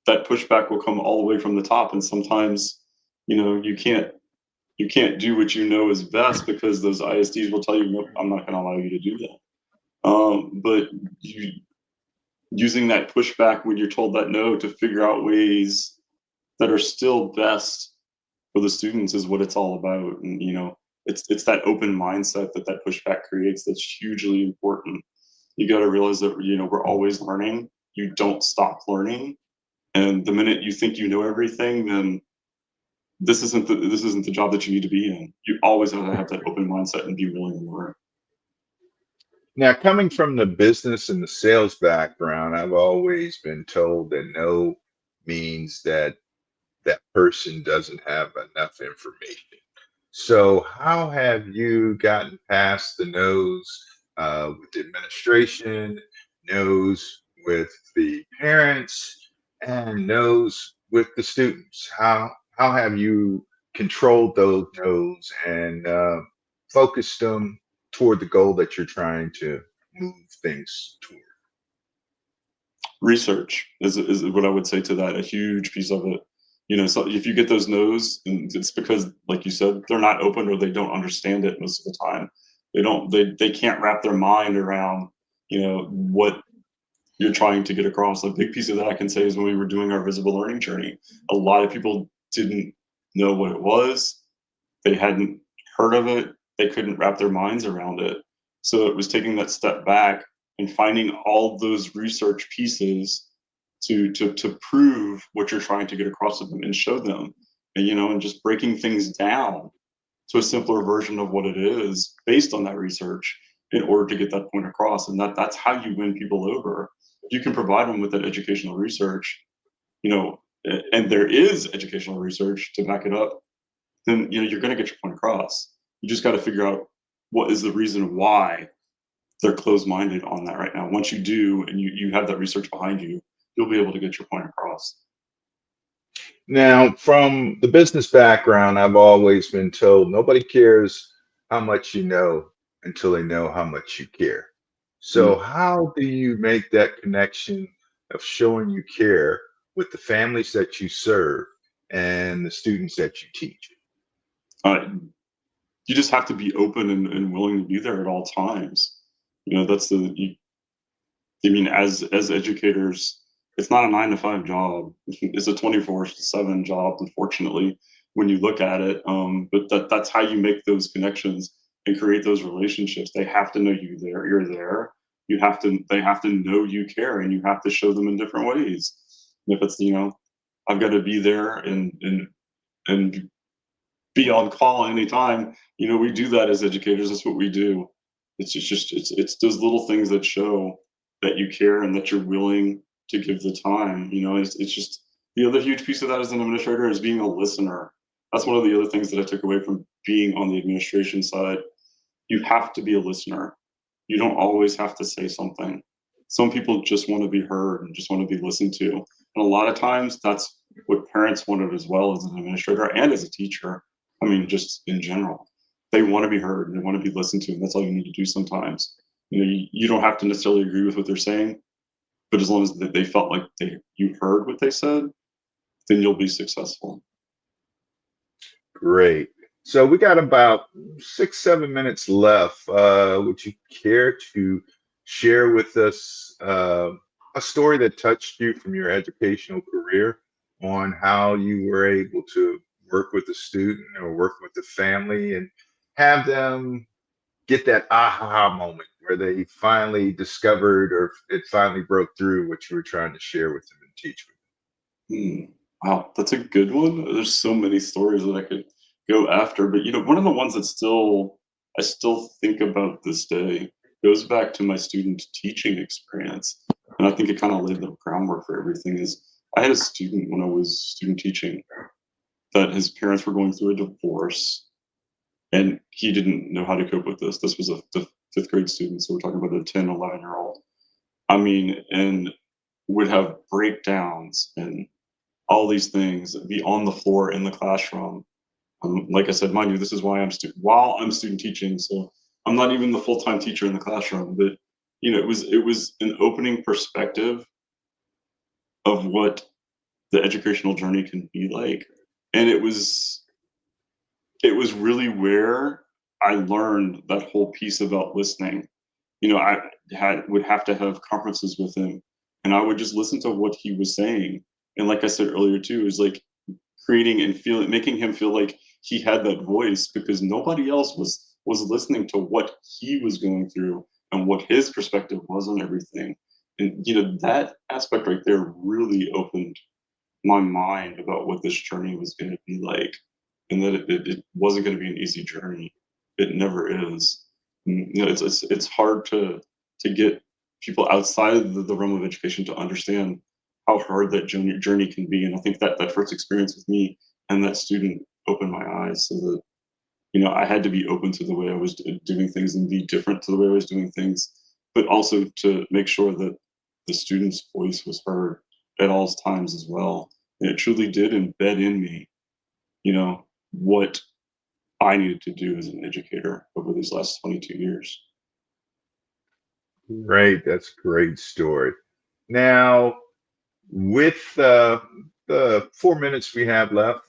that pushback will come all the way from the top, and sometimes, you know, you can't do what you know is best because those ISDs will tell you, nope, I'm not going to allow you to do that. But you using that pushback when you're told that no to figure out ways that are still best for the students is what it's all about. And you know, it's that open mindset that that pushback creates that's hugely important. You got to realize that, you know, we're always learning. You don't stop learning, and the minute you think you know everything, then this isn't the job that you need to be in. You always have to have that open mindset and be willing to learn. Now, coming from the business and the sales background, I've always been told that no means that that person doesn't have enough information. So, how have you gotten past the no's with the administration, no's with the parents, and no's with the students? How have you controlled those no's and focused them toward the goal that you're trying to move things toward? Research is what I would say to that. A huge piece of it. You know, so if you get those no's, and it's because, like you said, they're not open or they don't understand it most of the time. They can't wrap their mind around, you know, what you're trying to get across. A big piece of that I can say is when we were doing our visible learning journey, a lot of people didn't know what it was. They hadn't heard of it. They couldn't wrap their minds around it. So it was taking that step back and finding all those research pieces to prove what you're trying to get across to them and show them, and you know, and just breaking things down to a simpler version of what it is based on that research in order to get that point across. And that's how you win people over. You can provide them with that educational research, you know, and there is educational research to back it up, then you know you're going to get your point across. You just got to figure out what is the reason why they're closed-minded on that right now. Once you do, and you have that research behind you, you'll be able to get your point across. Now, from the business background, I've always been told nobody cares how much you know until they know how much you care. So, Mm. how do you make that connection of showing you care with the families that you serve and the students that you teach? Uh, you just have to be open and willing to be there at all times. You know, that's I mean, as educators, it's not a 9 to 5 job. It's a 24/7 job, unfortunately, when you look at it. But that's how you make those connections and create those relationships. They have to know you're there. They have to know you care, and you have to show them in different ways. And if it's, you know, I've got to be there and be on call anytime. You know, we do that as educators. That's what we do. It's those little things that show that you care and that you're willing to give the time. You know, it's just the other huge piece of that as an administrator is being a listener. That's one of the other things that I took away from being on the administration side. You have to be a listener. You don't always have to say something. Some people just want to be heard and just want to be listened to. And a lot of times that's what parents wanted as well as an administrator and as a teacher. I mean, just in general. They want to be heard and they want to be listened to. And that's all you need to do sometimes. You know, you don't have to necessarily agree with what they're saying, but as long as they felt like you heard what they said, then you'll be successful. Great. So, we got about 6, 7 minutes left. Would you care to share with us a story that touched you from your educational career on how you were able to work with a student or work with the family and have them get that aha moment where they finally discovered or it finally broke through what you were trying to share with them and teach them? Hmm. Wow, that's a good one. There's so many stories that I could go after, but you know, one of the ones that I still think about this day goes back to my student teaching experience, and I think it kind of laid the groundwork for everything. Is I had a student when I was student teaching that his parents were going through a divorce, and he didn't know how to cope with this. This was the fifth grade student, so we're talking about a 10, 11-year-old. I mean, and would have breakdowns and all these things, be on the floor in the classroom. Like I said, mind you, this is why while I'm student teaching, so I'm not even the full-time teacher in the classroom. But it was an opening perspective of what the educational journey can be like, and it was really where I learned that whole piece about listening. I would have to have conferences with him, and I would just listen to what he was saying. And like I said earlier too, is like creating and making him feel like he had that voice, because nobody else was listening to what he was going through and what his perspective was on everything. And that aspect right there really opened my mind about what this journey was going to be like, and that it wasn't going to be an easy journey. It never is. It's hard to get people outside of the realm of education to understand how hard that journey can be. And I think that first experience with me and that student opened my eyes, so that I had to be open to the way I was doing things and be different to the way I was doing things, but also to make sure that the student's voice was heard at all times as well. And it truly did embed in me, what I needed to do as an educator over these last 22 years. Great. That's a great story. Now, with the 4 minutes we have left,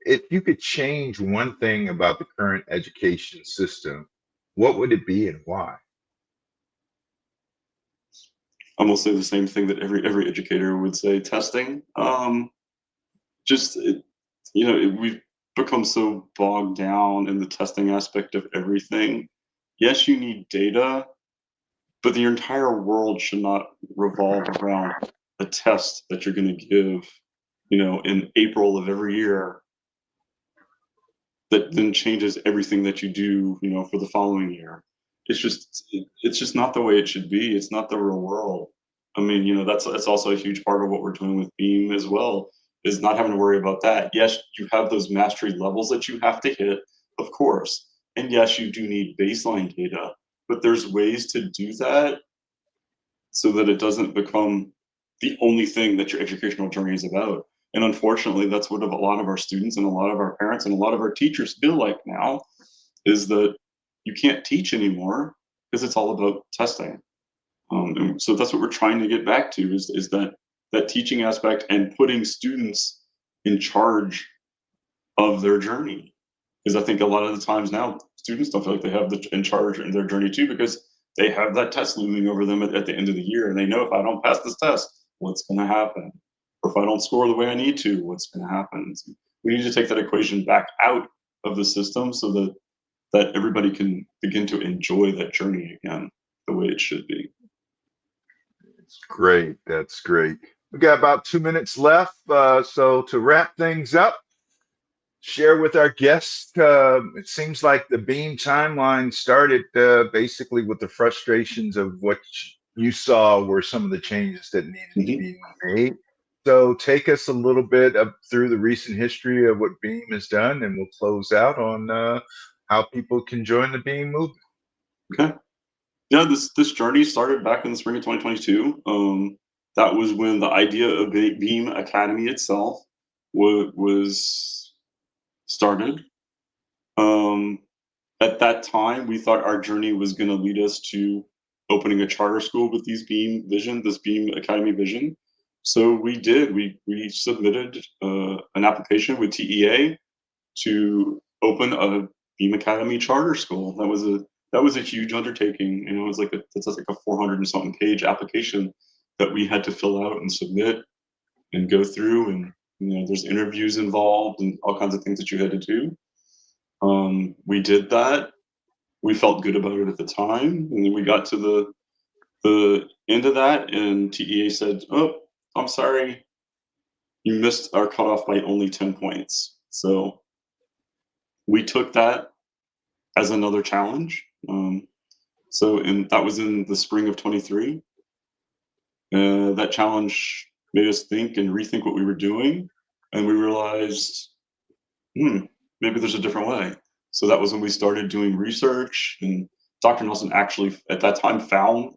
if you could change one thing about the current education system, what would it be and why? I'm gonna say the same thing that every educator would say: testing. Just we've become so bogged down in the testing aspect of everything. Yes, you need data, but the entire world should not revolve around a test that you're going to give, in April of every year, that then changes everything that you do, for the following year. It's just not the way it should be. It's not the real world. I mean, that's also a huge part of what we're doing with B.E.A.M as well, is not having to worry about that. Yes, you have those mastery levels that you have to hit, of course. And yes, you do need baseline data, but there's ways to do that so that it doesn't become the only thing that your educational journey is about. And unfortunately, that's what a lot of our students and a lot of our parents and a lot of our teachers feel like now, is that you can't teach anymore because it's all about testing. And so that's what we're trying to get back to, is that teaching aspect and putting students in charge of their journey. Because I think a lot of the times now, students don't feel like they have in charge in their journey too, because they have that test looming over them at the end of the year, and they know, if I don't pass this test, what's going to happen? Or if I don't score the way I need to, what's going to happen? We need to take that equation back out of the system, so that everybody can begin to enjoy that journey again the way it should be. It's great. That's great. We got about 2 minutes left. So to wrap things up, share with our guests. It seems like the Beam timeline started basically with the frustrations of what you saw were some of the changes that needed to Hmm. be made. So take us a little bit up through the recent history of what Beam has done, and we'll close out on how people can join the Beam movement. Okay. Yeah, this journey started back in the spring of 2022. That was when the idea of Beam Academy itself was started. Um, at that time, we thought our journey was going to lead us to opening a charter school with this Beam Academy vision. So we did. We submitted an application with TEA to open a Beam Academy charter school. That was a huge undertaking. It was like it's like a 400 and something page application that we had to fill out and submit and go through, and there's interviews involved and all kinds of things that you had to do. We did that. We felt good about it at the time, and then we got to the end of that, and TEA said, "Oh, I'm sorry, you missed our cutoff by only 10 points." So we took that as another challenge. That was in the spring of 23. That challenge made us think and rethink what we were doing, and we realized, maybe there's a different way. So that was when we started doing research, and Dr. Nelson actually at that time found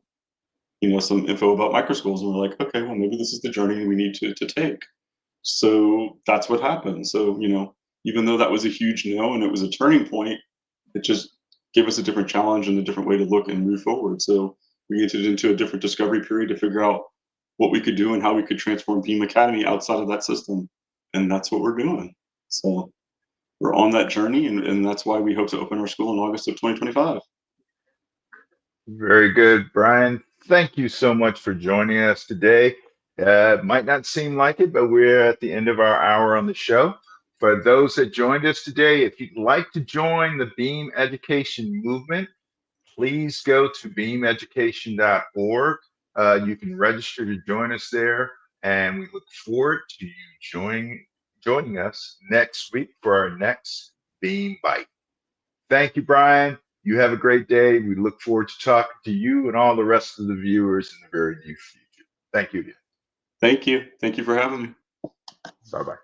some info about microschools, and we're like, okay, well, maybe this is the journey we need to take. So that's what happened. So even though that was a huge no and it was a turning point, it just gave us a different challenge and a different way to look and move forward. So we entered into a different discovery period to figure out what we could do and how we could transform B.E.A.M Academy outside of that system. And that's what we're doing. So we're on that journey, and that's why we hope to open our school in August of 2025. Very good, Bryan. Thank you so much for joining us today. It might not seem like it, but we're at the end of our hour on the show. For those that joined us today, if you'd like to join the B.E.A.M education movement, please go to beameducation.org. You can register to join us there, and we look forward to you joining us next week for our next B.E.A.M Bite. Thank you, Bryan. You have a great day. We look forward to talking to you and all the rest of the viewers in the very near future. Thank you again. Thank you. Thank you for having me. Bye-bye.